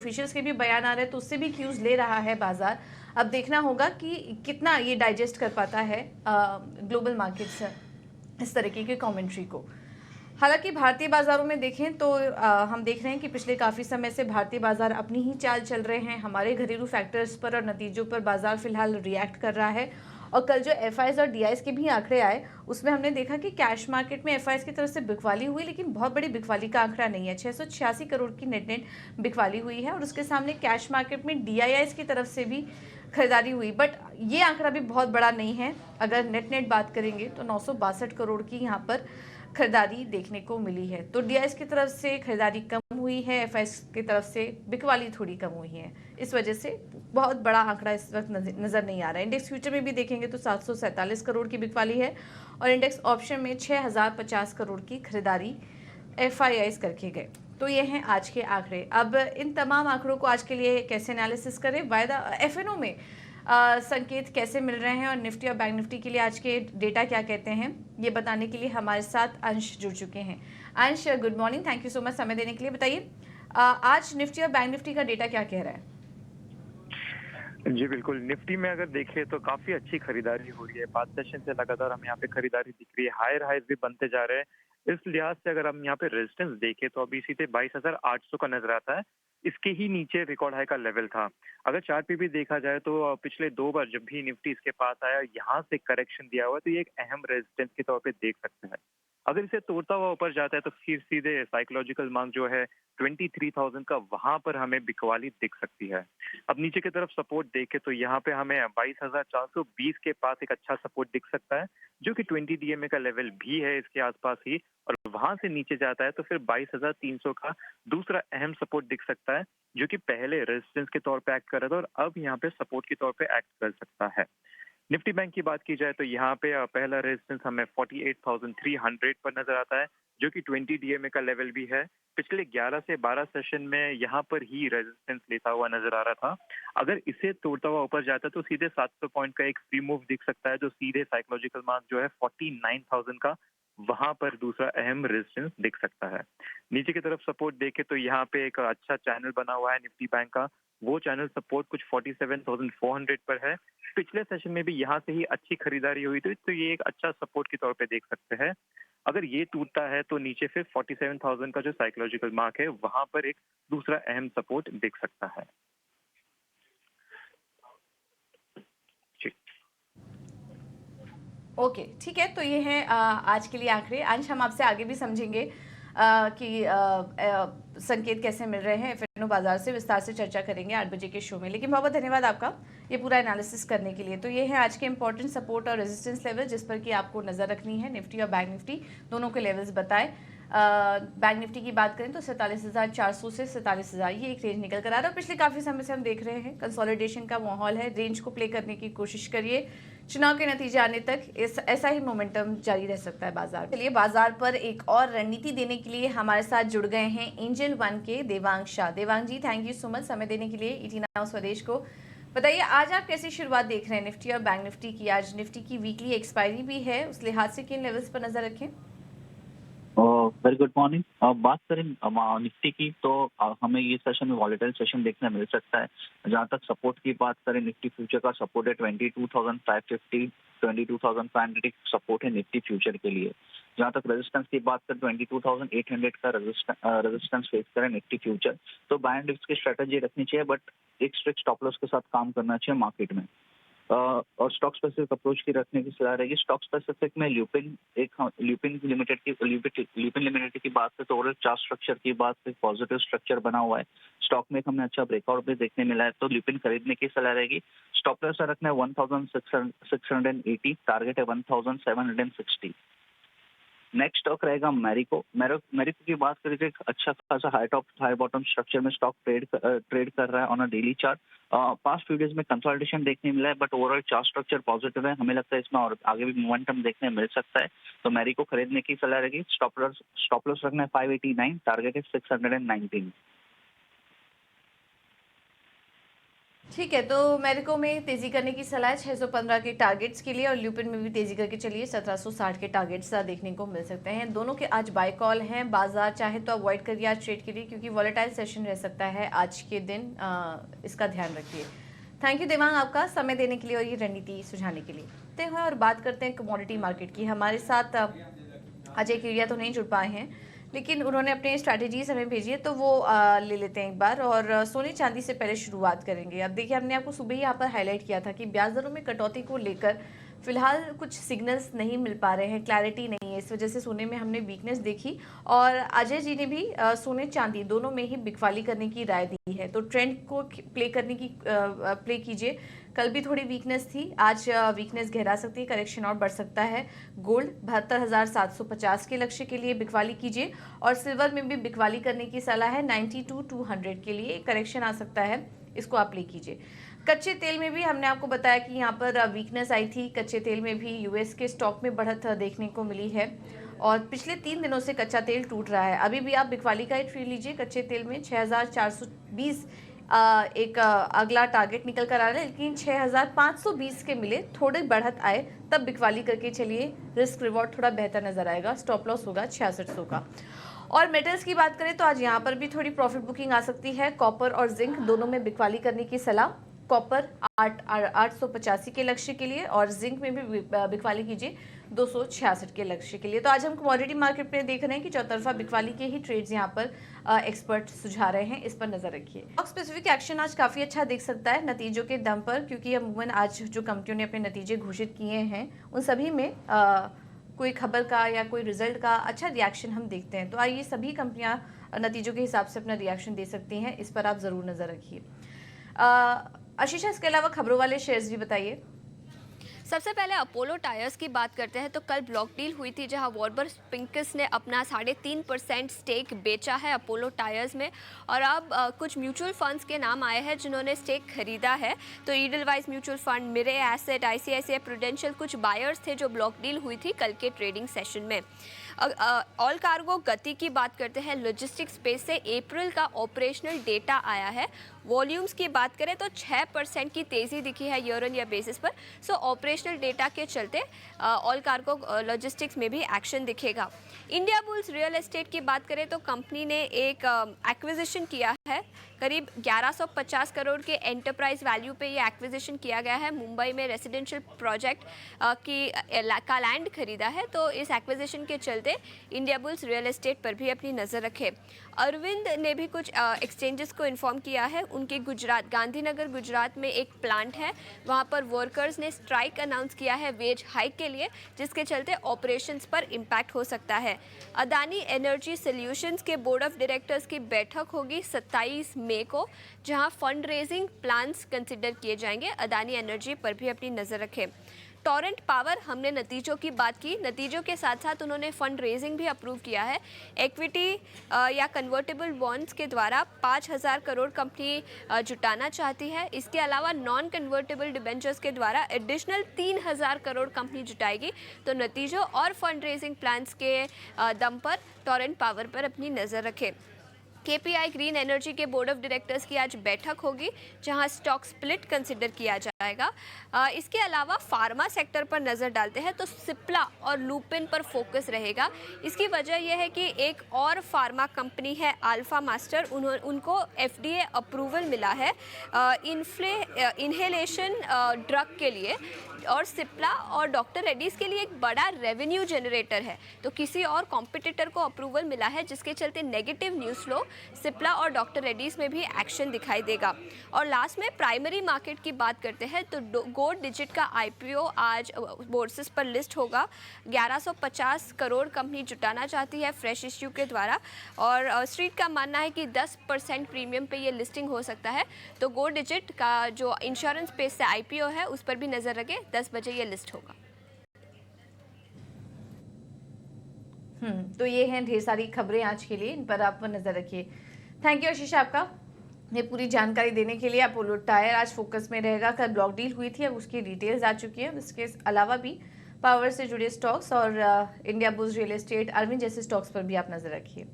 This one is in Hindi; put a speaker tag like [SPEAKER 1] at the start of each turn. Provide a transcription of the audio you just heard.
[SPEAKER 1] ऑफिशियल्स के भी बयान आ रहे हैं, तो उससे भी क्यूज ले रहा है बाजार। अब देखना होगा कि कितना ये डाइजेस्ट कर पाता है ग्लोबल मार्केट्स इस तरीके की कमेंट्री को। हालांकि भारतीय बाजारों में देखें तो हम देख रहे हैं कि पिछले काफ़ी समय से भारतीय बाजार अपनी ही चाल चल रहे हैं। हमारे घरेलू फैक्टर्स पर और नतीजों पर बाजार फिलहाल रिएक्ट कर रहा है। और कल जो एफआईएस और डीआईएस के भी आंकड़े आए, उसमें हमने देखा कि कैश मार्केट में एफआईएस की तरफ से बिकवाली हुई, लेकिन बहुत बड़ी बिकवाली का आंकड़ा नहीं है। 686 करोड़ की नेट बिकवाली हुई है और उसके सामने कैश मार्केट में डीआईआईएस की तरफ से भी खरीदारी हुई, बट ये आंकड़ा भी बहुत बड़ा नहीं है। अगर नेट बात करेंगे तो 962 करोड़ की यहाँ पर खरीदारी देखने को मिली है। तो डीआईएस की तरफ से खरीदारी कम हुई है, एफआईएस की तरफ से बिकवाली थोड़ी कम हुई है। इस वजह से बहुत बड़ा आंकड़ा इस वक्त नजर नहीं आ रहा है। इंडेक्स फ्यूचर में भी देखेंगे तो 747 करोड़ की बिकवाली है और इंडेक्स ऑप्शन में 6050 करोड़ की खरीदारी एफआईआईस करके गए। तो ये हैं आज के आंकड़े। अब इन तमाम आंकड़ों को आज के लिए कैसे एनालिसिस करें, वायदा एफएनओ में संकेत कैसे मिल रहे हैं और निफ्टी और बैंक निफ्टी के लिए आज के डेटा क्या कहते हैं, ये बताने के लिए हमारे साथ अंश जुड़ चुके हैं। अंश, good morning, thank you so much समय देने के लिए। बताइए आज निफ्टी और बैंक निफ्टी का डेटा क्या कह रहा है?
[SPEAKER 2] जी बिल्कुल, निफ्टी में अगर देखें तो काफी अच्छी खरीदारी हो रही है। 5 सेशन से लगातार हमें यहाँ पे खरीदारी दिख रही है, हायर हाइज भी बनते जा रहे हैं। इस लिहाज से अगर हम यहाँ पे रेजिस्टेंस देखें तो अभी सीधे 22,800 का नजर आता है। इसके ही नीचे रिकॉर्ड हाई का लेवल था। अगर चार्ट पे भी देखा जाए तो पिछले 2 बार जब भी निफ्टी इसके पास आया, यहाँ से करेक्शन दिया हुआ, तो ये एक अहम रेजिस्टेंस के तौर पे देख सकते हैं। अगर इसे तोड़ता हुआ ऊपर जाता है तो फिर सीधे साइकोलॉजिकल मार्क जो है 23,000 का, वहां पर हमें बिकवाली दिख सकती है। अब नीचे की तरफ सपोर्ट देखे तो यहाँ पे हमें 22,420 के पास एक अच्छा सपोर्ट दिख सकता है, जो कि 20 डीएमए का लेवल भी है इसके आसपास ही। और वहां से नीचे जाता है तो फिर 22,300 का दूसरा अहम सपोर्ट दिख सकता है, जो कि पहले रेजिस्टेंस के तौर पे एक्ट कर रहा था और अब यहाँ पे सपोर्ट के तौर पे एक्ट कर सकता है। निफ्टी बैंक की बात की जाए तो यहाँ पे पहला रेजिस्टेंस हमें 48,300 पर नजर आता है, जो कि 20 डीएमए का लेवल भी है। पिछले 11 से 12 सेशन में यहाँ पर ही रेजिस्टेंस लेता हुआ नजर आ रहा था। अगर इसे तोड़ता हुआ ऊपर जाता है तो सीधे 700 पॉइंट का एक फ्री मूव दिख सकता है, जो सीधे साइकोलॉजिकल मार्क जो है 49,000 का, वहां पर दूसरा अहम रेजिस्टेंस दिख सकता है। नीचे की तरफ सपोर्ट देखे तो यहाँ पे एक अच्छा चैनल बना हुआ है निफ्टी बैंक का। वो चैनल सपोर्ट कुछ 47,400 पर है। पिछले सेशन में भी यहाँ से ही अच्छी खरीदारी हुई थी, तो ये एक अच्छा सपोर्ट के तौर पे देख सकते हैं। अगर ये टूटता है तो नीचे फिर 47,000 का जो साइकोलॉजिकल मार्क है, वहां पर एक दूसरा अहम सपोर्ट दिख सकता है। जी
[SPEAKER 1] ओके, ठीक है। तो ये है आज के लिए आंकड़े। अंश, हम आपसे आगे भी समझेंगे कि संकेत कैसे मिल रहे हैं एफएनओ बाजार से, विस्तार से चर्चा करेंगे 8 बजे के शो में। लेकिन बहुत बहुत धन्यवाद आपका ये पूरा एनालिसिस करने के लिए। तो ये है आज के इंपॉर्टेंट सपोर्ट और रेजिस्टेंस लेवल, जिस पर कि आपको नजर रखनी है। निफ्टी और बैंक निफ्टी दोनों के लेवल्स बताए। बैंक निफ्टी की बात करें तो 47,400 से 47,000 ये एक रेंज निकल कर आ रहा है। पिछले काफी समय से हम देख रहे हैं कंसोलिडेशन का माहौल है। रेंज को प्ले करने की कोशिश करिए, चुनाव के नतीजे आने तक ऐसा ही मोमेंटम जारी रह सकता है बाजार। चलिए, बाजार पर एक और रणनीति देने के लिए हमारे साथ जुड़ गए हैं एंजल वन के देवांग शाह। देवांग जी, थैंक यू सो मच समय देने के लिए ईटी नाउ स्वदेश को। बताइए, आज आप कैसी शुरुआत देख रहे हैं निफ्टी और बैंक निफ्टी की? आज निफ्टी की वीकली एक्सपायरी भी है, उस लिहाज से किन लेवल्स पर नजर रखें?
[SPEAKER 3] Very good morning. बात करें निफ्टी की तो हमें ये सेशन में वॉलेटाइल सेशन देखने मिल सकता है। जहां तक सपोर्ट की बात करें, निफ्टी फ्यूचर का सपोर्ट है 22,550, 22,500 सपोर्ट है निफ्टी फ्यूचर के लिए। जहां तक रेजिस्टेंस की बात करें 22,800 का रेजिस्टेंस फेस करें निफ्टी फ्यूचर। तो बाय एंड डिप्स की स्ट्रेटेजी रखनी चाहिए, बट एक स्ट्रिक्ट स्टॉप लॉस के साथ काम करना चाहिए मार्केट में। और स्टॉक स्पेसिफिक अप्रोच की रखने की सलाह रहेगी। स्टॉक स्पेसिफिक में ल्यूपिन लिमिटेड की बात करें तो ओवरऑल चार्ट स्ट्रक्चर की बात करें, पॉजिटिव स्ट्रक्चर बना हुआ है। स्टॉक में हमें अच्छा ब्रेकआउट भी देखने मिला है, तो ल्यूपिन खरीदने की सलाह रहेगी। स्टॉप लॉस रखना है 1,680, टारगेट है 1,760। नेक्स्ट स्टॉक रहेगा मैरिको की बात करें तो एक अच्छा खासा high top high bottom structure में स्टॉक ट्रेड कर रहा है on a daily chart. Past few days में कंसोलिडेशन देखने मिला है, but overall chart structure positive है। हमें लगता है इसमें और आगे भी मोमेंटम देखने मिल सकता है, तो मैरिको खरीदने की सलाह रहेगी। स्टॉप लॉस रखना है 589, टारगेट है 619।
[SPEAKER 1] ठीक है, तो मेरिको में तेजी करने की सलाह है 615 के टारगेट्स के लिए, और ल्यूपिन में भी तेजी करके चलिए 1760 के टारगेट्स देखने को मिल सकते हैं। दोनों के आज बाय कॉल हैं। बाजार चाहे तो अवॉइड करिए आज ट्रेड के लिए, क्योंकि वॉलेटाइल सेशन रह सकता है आज के दिन, इसका ध्यान रखिए। थैंक यू देवांग आपका समय देने के लिए और ये रणनीति सुझाने के लिए। ते हुए और बात करते हैं कमोडिटी मार्केट की। हमारे साथ अजय किरिया तो नहीं जुड़ पाए हैं, लेकिन उन्होंने अपने स्ट्रैटेजीज हमें भेजी है, तो वो ले लेते हैं एक बार। और सोने चांदी से पहले शुरुआत करेंगे। अब देखिए, हमने आपको सुबह ही यहाँ पर हाईलाइट किया था कि ब्याज दरों में कटौती को लेकर फिलहाल कुछ सिग्नल्स नहीं मिल पा रहे हैं, क्लैरिटी नहीं है, इस वजह से सोने में हमने वीकनेस देखी। और अजय जी ने भी सोने चांदी दोनों में ही बिकवाली करने की राय दी है, तो ट्रेंड को प्ले कीजिए। कल भी थोड़ी वीकनेस थी, आज वीकनेस गहरा सकती है, करेक्शन और बढ़ सकता है। गोल्ड 72,750 के लक्ष्य के लिए बिकवाली कीजिए, और सिल्वर में भी बिकवाली करने की सलाह है 92,200 के लिए करेक्शन आ सकता है, इसको आप प्ले कीजिए। कच्चे तेल में भी हमने आपको बताया कि यहाँ पर वीकनेस आई थी, कच्चे तेल में भी यूएस के स्टॉक में बढ़त देखने को मिली है, और पिछले 3 दिनों से कच्चा तेल टूट रहा है। अभी भी आप बिकवाली का ही ट्रेड लीजिए कच्चे तेल में। 6,420 एक अगला टारगेट निकल कर आ रहा है, लेकिन 6,520 के मिले, थोड़ी बढ़त आए तब बिकवाली करके चलिए, रिस्क रिवॉर्ड थोड़ा बेहतर नजर आएगा। स्टॉप लॉस होगा 6600 का। और मेटल्स की बात करें तो आज यहाँ पर भी थोड़ी प्रॉफिट बुकिंग आ सकती है। कॉपर और जिंक दोनों में बिकवाली करने की सलाह। कॉपर 885 के लक्ष्य के लिए, और जिंक में भी बिकवाली कीजिए 266 के लक्ष्य के लिए। तो आज हम कमोडिटी मार्केट में देख रहे हैं कि चौतरफा बिकवाली के ही ट्रेड्स यहाँ पर एक्सपर्ट सुझा रहे हैं, इस पर नजर रखिए। स्टॉक स्पेसिफिक एक्शन आज काफी अच्छा दिख सकता है नतीजों के दम पर, क्योंकि अमूमन आज जो कंपनियों ने अपने नतीजे घोषित किए हैं उन सभी में कोई खबर का या कोई रिजल्ट का अच्छा रिएक्शन हम देखते हैं। तो आइए, सभी कंपनियां नतीजों के हिसाब से अपना रिएक्शन दे सकती हैं, इस पर आप जरूर नजर रखिए। आशीषा, इसके अलावा खबरों वाले शेयर्स भी बताइए।
[SPEAKER 4] सबसे पहले अपोलो टायर्स की बात करते हैं तो कल ब्लॉक डील हुई थी, जहां वॉर्बर स्पिंकस ने अपना 3.5% स्टेक बेचा है अपोलो टायर्स में, और अब कुछ म्यूचुअल फंड्स के नाम आए हैं जिन्होंने स्टेक खरीदा है। तो Edelweiss mutual fund, Mirae Asset, ICICI prudential कुछ बायर्स थे जो ब्लॉक डील हुई थी कल के ट्रेडिंग सेशन में। ऑल कार्गो गति की बात करते हैं, लॉजिस्टिक्स स्पेस से अप्रैल का ऑपरेशनल डेटा आया है। वॉल्यूम्स की बात करें तो 6% की तेज़ी दिखी है ईयर ऑन ईयर बेसिस पर। सो ऑपरेशनल डेटा के चलते ऑल कार्गो लॉजिस्टिक्स में भी एक्शन दिखेगा। इंडिया बुल्स रियल एस्टेट की बात करें तो कंपनी ने एक एक्विजिशन किया है, करीब 1150 करोड़ के एंटरप्राइज वैल्यू पे ये एक्विजिशन किया गया है। मुंबई में रेजिडेंशियल प्रोजेक्ट का लैंड खरीदा है, तो इस एक्विजिशन के चलते इंडिया बुल्स रियल एस्टेट पर भी अपनी नज़र रखे। अरविंद ने भी कुछ एक्सचेंजेस को इन्फॉर्म किया है, उनके गांधीनगर गुजरात में एक प्लांट है, वहाँ पर वर्कर्स ने स्ट्राइक अनाउंस किया है वेज हाइक के लिए, जिसके चलते ऑपरेशंस पर इम्पैक्ट हो सकता है। अदानी एनर्जी सॉल्यूशंस के बोर्ड ऑफ डायरेक्टर्स की बैठक होगी 27 मई को, जहां फंड रेजिंग प्लान्स कंसिडर किए जाएंगे। अदानी एनर्जी पर भी अपनी नज़र रखें। टोरेंट पावर, हमने नतीजों की बात की, नतीजों के साथ साथ उन्होंने फंड रेजिंग भी अप्रूव किया है। इक्विटी या कन्वर्टेबल बॉन्ड्स के द्वारा 5,000 करोड़ कंपनी जुटाना चाहती है। इसके अलावा नॉन कन्वर्टेबल डिबेंचर्स के द्वारा एडिशनल 3,000 करोड़ कंपनी जुटाएगी। तो नतीजों और फंड रेजिंग प्लान्स के दम पर टोरेंट पावर पर अपनी नज़र रखें। केपीआई ग्रीन एनर्जी के बोर्ड ऑफ डायरेक्टर्स की आज बैठक होगी, जहां स्टॉक स्प्लिट कंसिडर किया जाएगा। इसके अलावा फार्मा सेक्टर पर नज़र डालते हैं तो सिप्ला और लुपिन पर फोकस रहेगा। इसकी वजह यह है कि एक और फार्मा कंपनी है अल्फा मास्टर, उनको एफडीए अप्रूवल मिला है इन्हेलेशन ड्रग के लिए, और सिप्ला और डॉक्टर रेड्डीज के लिए एक बड़ा रेवेन्यू जनरेटर है। तो किसी और कॉम्पिटिटर को अप्रूवल मिला है, जिसके चलते नेगेटिव न्यूज़ फ्लो सिप्ला और डॉक्टर रेड्डीज में भी एक्शन दिखाई देगा। और लास्ट में प्राइमरी मार्केट की बात करते हैं तो गो डिजिट का आईपीओ आज बोर्सेस पर लिस्ट होगा। 1150 करोड़ कंपनी जुटाना चाहती है फ्रेश इश्यू के द्वारा, और स्ट्रीट का मानना है कि 10% प्रीमियम पे ये लिस्टिंग हो सकता है। तो गो डिजिट का जो इंश्योरेंस स्पेस से आईपीओ है उस पर भी नज़र रखें, 10 बजे ये लिस्ट होगा।
[SPEAKER 1] तो ये हैं ढेर सारी खबरें आज के लिए, इन पर आप नजर रखिए। थैंक यू आशीषा आपका ये पूरी जानकारी देने के लिए। अपोलो टायर आज फोकस में रहेगा, कल ब्लॉक डील हुई थी, अब उसकी डिटेल्स आ चुकी है। इसके अलावा भी पावर से जुड़े स्टॉक्स और Indiabulls real estate, Arvind जैसे स्टॉक्स पर भी आप नजर रखिए।